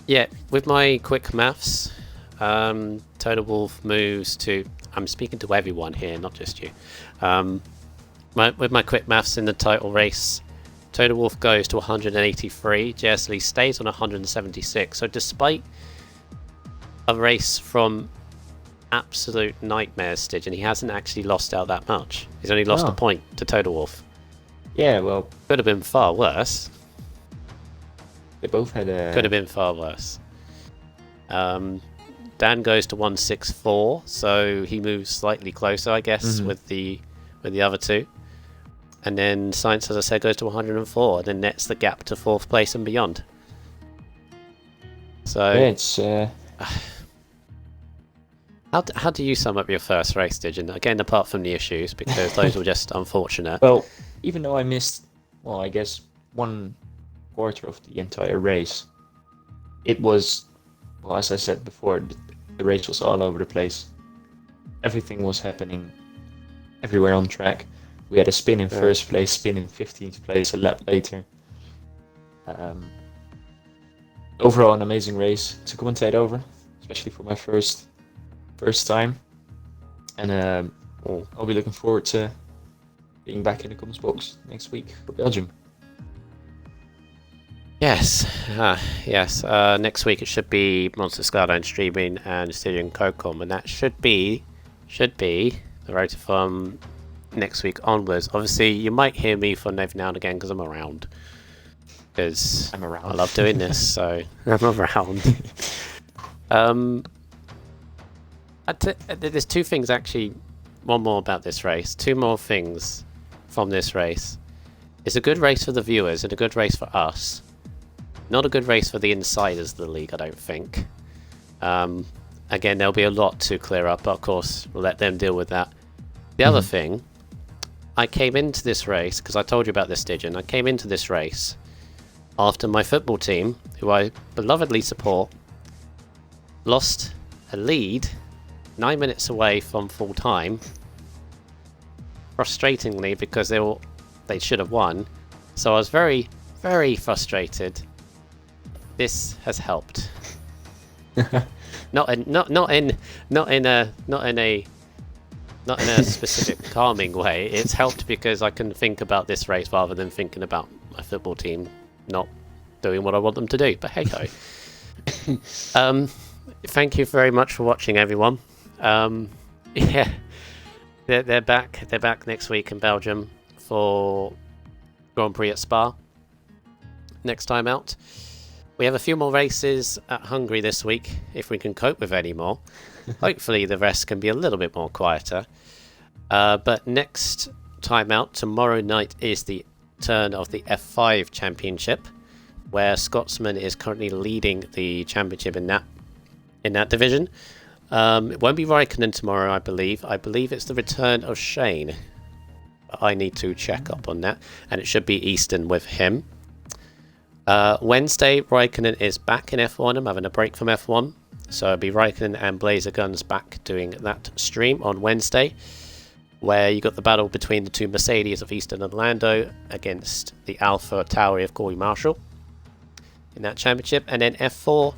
yeah, with my quick maths, Total Wolf moves to. I'm speaking to everyone here, not just you. With my quick maths in the title race, Total Wolf goes to 183. Jersley stays on 176. So despite a race from absolute nightmare stage, and he hasn't actually lost out that much. He's only lost a point to Total Wolf. Yeah, well, Could have been far worse. they both had a. Could have been far worse. Dan goes to 164, so he moves slightly closer, I guess, with the other two. And then Science, as I said, goes to 104, and then nets the gap to 4th place and beyond. So Yeah, it's. how do you sum up your first race, Digen? Again, apart from the issues, because those were just unfortunate. Well, even though I missed, well, I guess 1/4 of the entire race, it was, well, as I said before, the race was all over the place. Everything was happening everywhere on track. We had a spin in first place, spin in 15th place a lap later. Overall, an amazing race to commentate over, especially for my first time. And I'll be looking forward to being back in the comments box next week for Belgium. Yes, yes. Next week it should be Monster Skyline streaming and Styrian Cocom, and that should be the rotor from next week onwards. Obviously, you might hear me from every now and again because I'm around. Because I'm around. I love doing this, so I'm around. There's two things actually. One more about this race. Two more things from this race. It's a good race for the viewers and a good race for us. Not a good race for the insiders of the league, I don't think. Again, there'll be a lot to clear up, but of course, we'll let them deal with that. The other thing, I came into this race, because I told you about this, Digen, I came into this race after my football team, who I belovedly support, lost a lead 9 minutes away from full time, frustratingly, because they should have won. So I was very, very frustrated. This has helped. not in a specific calming way. It's helped because I can think about this race rather than thinking about my football team not doing what I want them to do. But hey ho. Thank you very much for watching, everyone. Yeah, they're back. They're back next week in Belgium for Grand Prix at Spa. Next time out, we have a few more races at Hungary this week, if we can cope with any more. Hopefully the rest can be a little bit more quieter. But next time out, tomorrow night, is the turn of the F5 Championship, where Scotsman is currently leading the championship in that division. It won't be Raikkonen tomorrow, I believe. I believe it's the return of Shane. I need to check up on that, and it should be Easton with him. Wednesday, Raikkonen is back in F1. I'm having a break from F1. So it'll be Raikkonen and Blazer Guns back doing that stream on Wednesday, where you got the battle between the two Mercedes of Easton and Lando against the Alpha Tauri of Corey Marshall in that championship. And then F4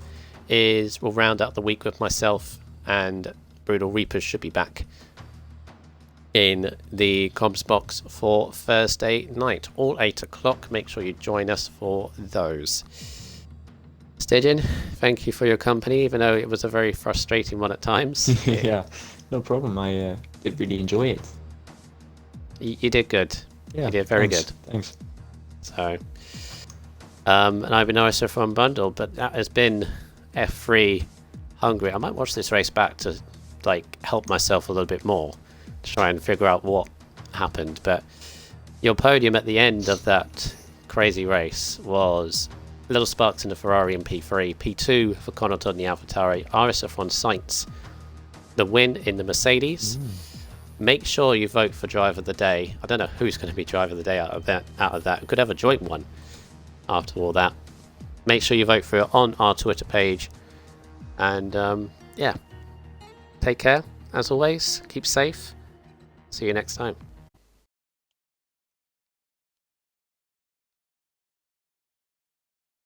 will round out the week with myself, and Brutal Reapers should be back in the comms box for Thursday night, all 8 o'clock. Make sure you join us for those. Styrian, thank you for your company, even though it was a very frustrating one at times. Yeah, no problem. I did really enjoy it. You did good. Yeah, you did very thanks. good. Thanks. So, and I've been RSF1 Bundle, but that has been F3 Hungary. I might watch this race back to help myself a little bit more, to try and figure out what happened. But your podium at the end of that crazy race was Little Sparks in the Ferrari and P3, P2 for Connaughton and the AlphaTauri, RSF1 Sainz, the win in the Mercedes. Make sure you vote for Driver of the Day. I don't know who's going to be Driver of the Day out of that. We could have a joint one after all that. Make sure you vote for it on our Twitter page. And yeah, take care as always. Keep safe. See you next time.